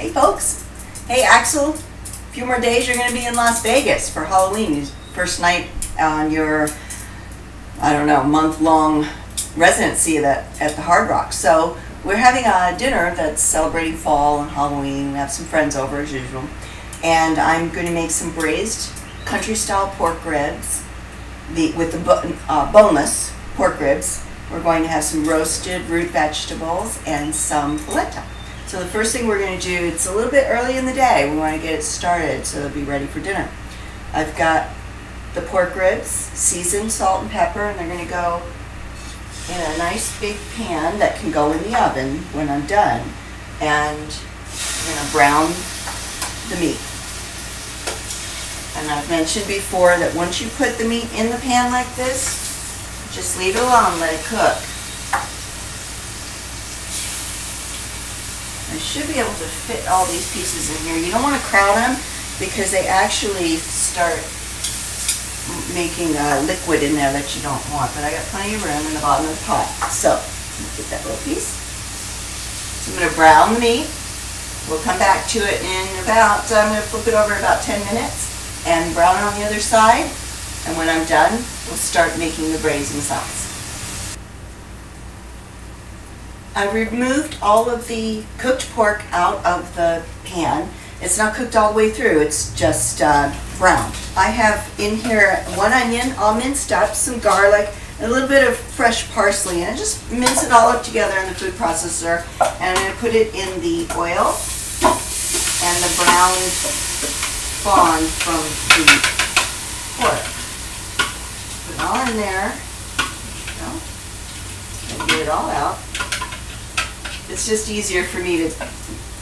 Hey folks. Hey Axel, a few more days you're going to be in Las Vegas for Halloween. First night on your, I don't know, month-long residency at the Hard Rock. So we're having a dinner that's celebrating fall and Halloween. We have some friends over as usual. And I'm going to make some braised country-style pork ribs with the boneless pork ribs. We're going to have some roasted root vegetables and some polenta. So the first thing we're going to do, it's a little bit early in the day. We want to get it started so it'll be ready for dinner. I've got the pork ribs, seasoned salt and pepper, and they're going to go in a nice big pan that can go in the oven when I'm done. And we're going to brown the meat. And I've mentioned before that once you put the meat in the pan like this, just leave it alone, let it cook. I should be able to fit all these pieces in here. You don't want to crowd them because they actually start making liquid in there that you don't want. But I got plenty of room in the bottom of the pot. So, get that little piece. So I'm going to brown the meat. We'll come back to it in about, I'm going to flip it over about 10 minutes and brown it on the other side. And when I'm done, we'll start making the braising sauce. I removed all of the cooked pork out of the pan. It's not cooked all the way through, it's just browned. I have in here 1 onion all minced up, some garlic, a little bit of fresh parsley, and I just mince it all up together in the food processor. And I'm going to put it in the oil and the browned spawn from the pork. Put it all in there. And get it all out. It's just easier for me to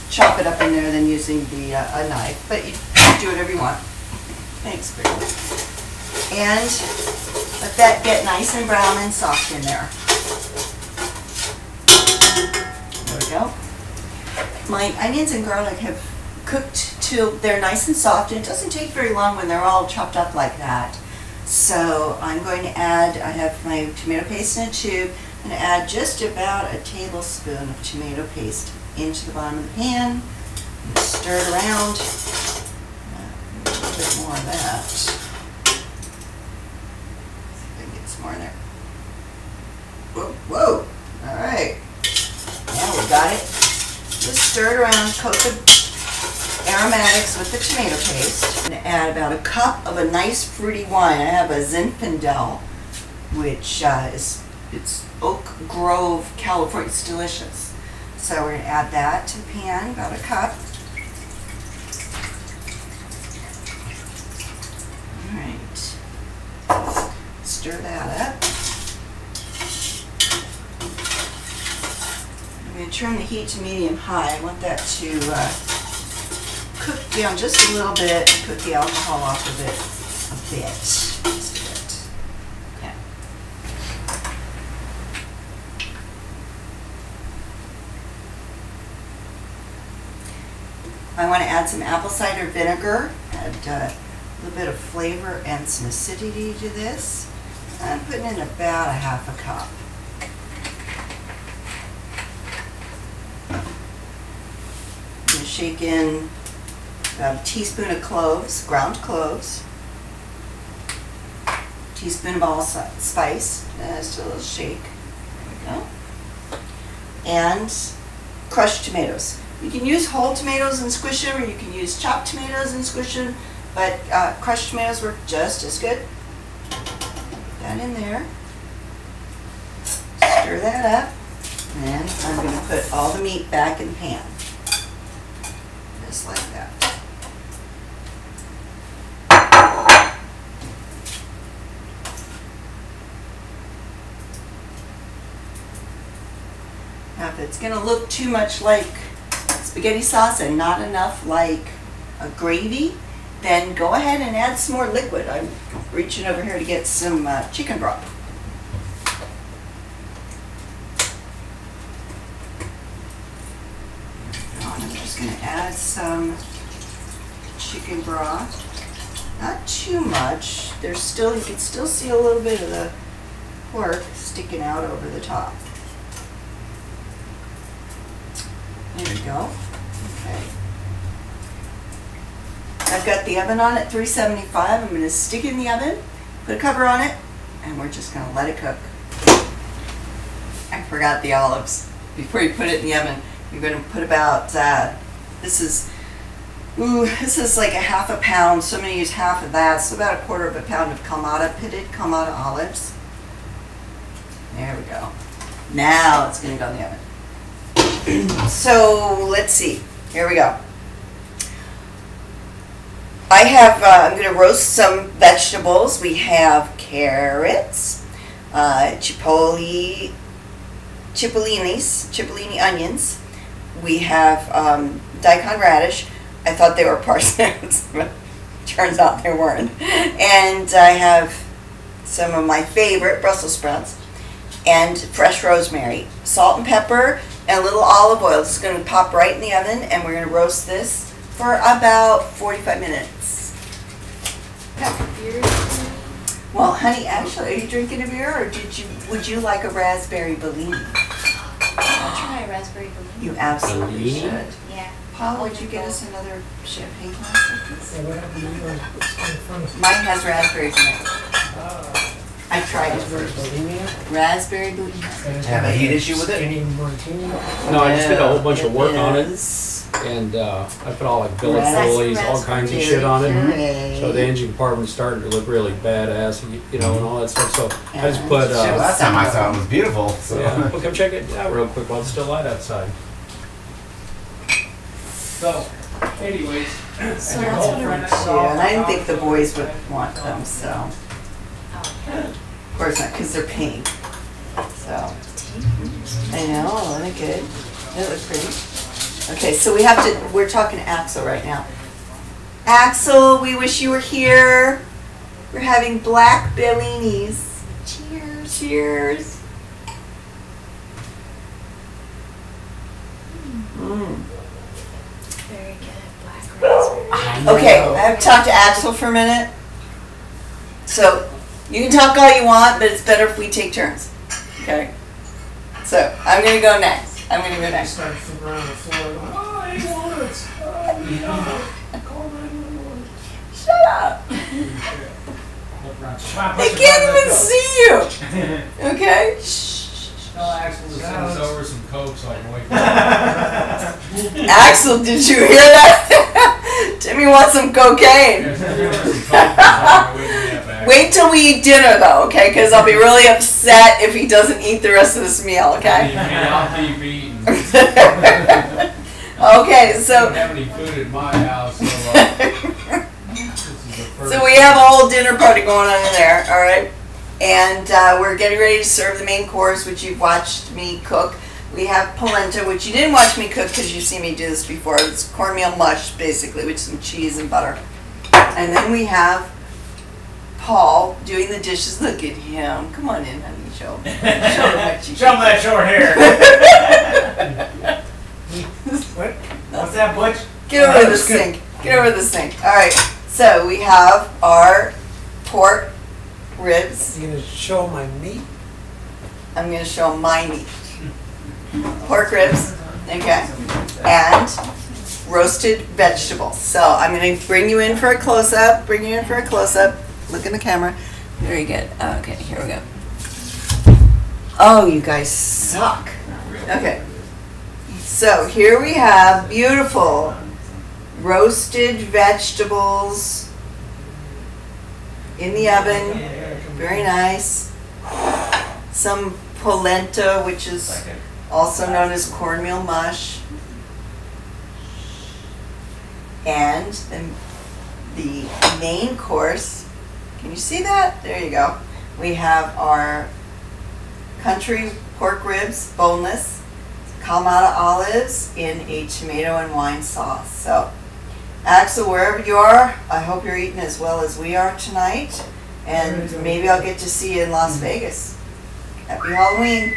chop it up in there than using the a knife, but you do whatever you want. Thanks, Bill. And let that get nice and brown and soft in there. There we go. My onions and garlic have cooked till they're nice and soft, and it doesn't take very long when they're all chopped up like that. So I'm going to add, I have my tomato paste in a tube. I'm going to add just about a tablespoon of tomato paste into the bottom of the pan. Stir it around. A little bit more of that. See if I can get some more in there. Whoa, whoa. All right. Now we got it. Just stir it around, coat the aromatics with the tomato paste. I'm going to add about a cup of a nice fruity wine. I have a Zinfandel, which it's Oak Grove, California. It's delicious. So we're going to add that to the pan, about a cup. Alright. Stir that up. I'm going to turn the heat to medium-high. I want that to cook down just a little bit, cook the alcohol off of it a bit. Just a bit. Okay. I want to add some apple cider vinegar, add a little bit of flavor and some acidity to this. I'm putting in about a half a cup. I'm going to shake in about a teaspoon of cloves, ground cloves, teaspoon of allspice, just a little shake. There we go. And crushed tomatoes. You can use whole tomatoes and squish them, or you can use chopped tomatoes and squish them, but crushed tomatoes work just as good. Put that in there. Stir that up. And I'm going to put all the meat back in the pan. Just like that. Now if it's going to look too much like spaghetti sauce and not enough like a gravy, then go ahead and add some more liquid. I'm reaching over here to get some chicken broth. I'm just going to add some chicken broth. Not too much. There's still, you can still see a little bit of the pork sticking out over the top. There we go. Okay. I've got the oven on at 375. I'm going to stick it in the oven, put a cover on it, and we're just going to let it cook. I forgot the olives. Before you put it in the oven, you're going to put about, this is like a half a pound, so I'm going to use half of that, so about a quarter of a pound of pitted Kalamata olives. There we go. Now it's going to go in the oven. So let's see. Here we go. I have, I'm going to roast some vegetables. We have carrots, cipollini onions. We have daikon radish. I thought they were parsnips, but turns out they weren't. And I have some of my favorite Brussels sprouts and fresh rosemary, salt and pepper, and a little olive oil. This is going to pop right in the oven, and we're going to roast this for about 45 minutes. Yeah. Well, honey, actually, are you drinking a beer, or would you like a raspberry Bellini? I'll try a raspberry Bellini. You absolutely should. Yeah. Paul, would you get us another champagne glass like this? Mine has raspberries in it. I tried it first. Raspberry Bellini. Have a heat issue with it? No, I just did a whole bunch of work on it, and I put all like billet follies, all kinds of shit on it. So the engine compartment's starting to look really badass, you know, and all that stuff. So I just put. Last time I saw it was beautiful. So. Yeah, well, come check it out real quick while it's still light outside. So, anyways. So that's what I want to do, and I didn't think the boys would want them, so. Of course not, because they're pink. So, I know, isn't it good? It looks pretty. Okay, so we're talking to Axel right now. Axel, we wish you were here. We're having black Bellinis. Cheers. Cheers. Very good. Black raspberry. Okay, I have to talk to Axel for a minute. So, you can talk all you want, but it's better if we take turns. Okay? So, I'm going to go next. Start flipping around the floor. Oh, ambulance! Shut up! They can't even see you! Okay? Shh. Tell Axel to send us over some Coke so I can wake up. Axel, did you hear that? Timmy wants some cocaine. Wait till we eat dinner, though, okay? Because I'll be really upset if he doesn't eat the rest of this meal, okay? I'll keep eating. Okay, so. I don't have any food at my house, so. So we have a whole dinner party going on in there, all right? And we're getting ready to serve the main course, which you've watched me cook. We have polenta, which you didn't watch me cook because you've seen me do this before. It's cornmeal mush, basically, with some cheese and butter. And then we have Paul doing the dishes. Look at him. Come on in, honey. Show him what you Show him that short hair. What? What's that, Butch? Get over the sink. Get over the sink. All right. So we have our pork ribs. You gonna show my meat? I'm going to show my meat. Pork ribs, okay, and roasted vegetables. So I'm going to bring you in for a close-up, Look in the camera. Very good. Okay, here we go. Oh, you guys suck. Okay. So here we have beautiful roasted vegetables in the oven. Very nice. Some polenta, which is also known as cornmeal mush. And then the main course, can you see that? There you go. We have our country pork ribs, boneless, Kalamata olives in a tomato and wine sauce. So, Axel, wherever you are, I hope you're eating as well as we are tonight. And maybe I'll get to see you in Las Vegas. Happy Halloween.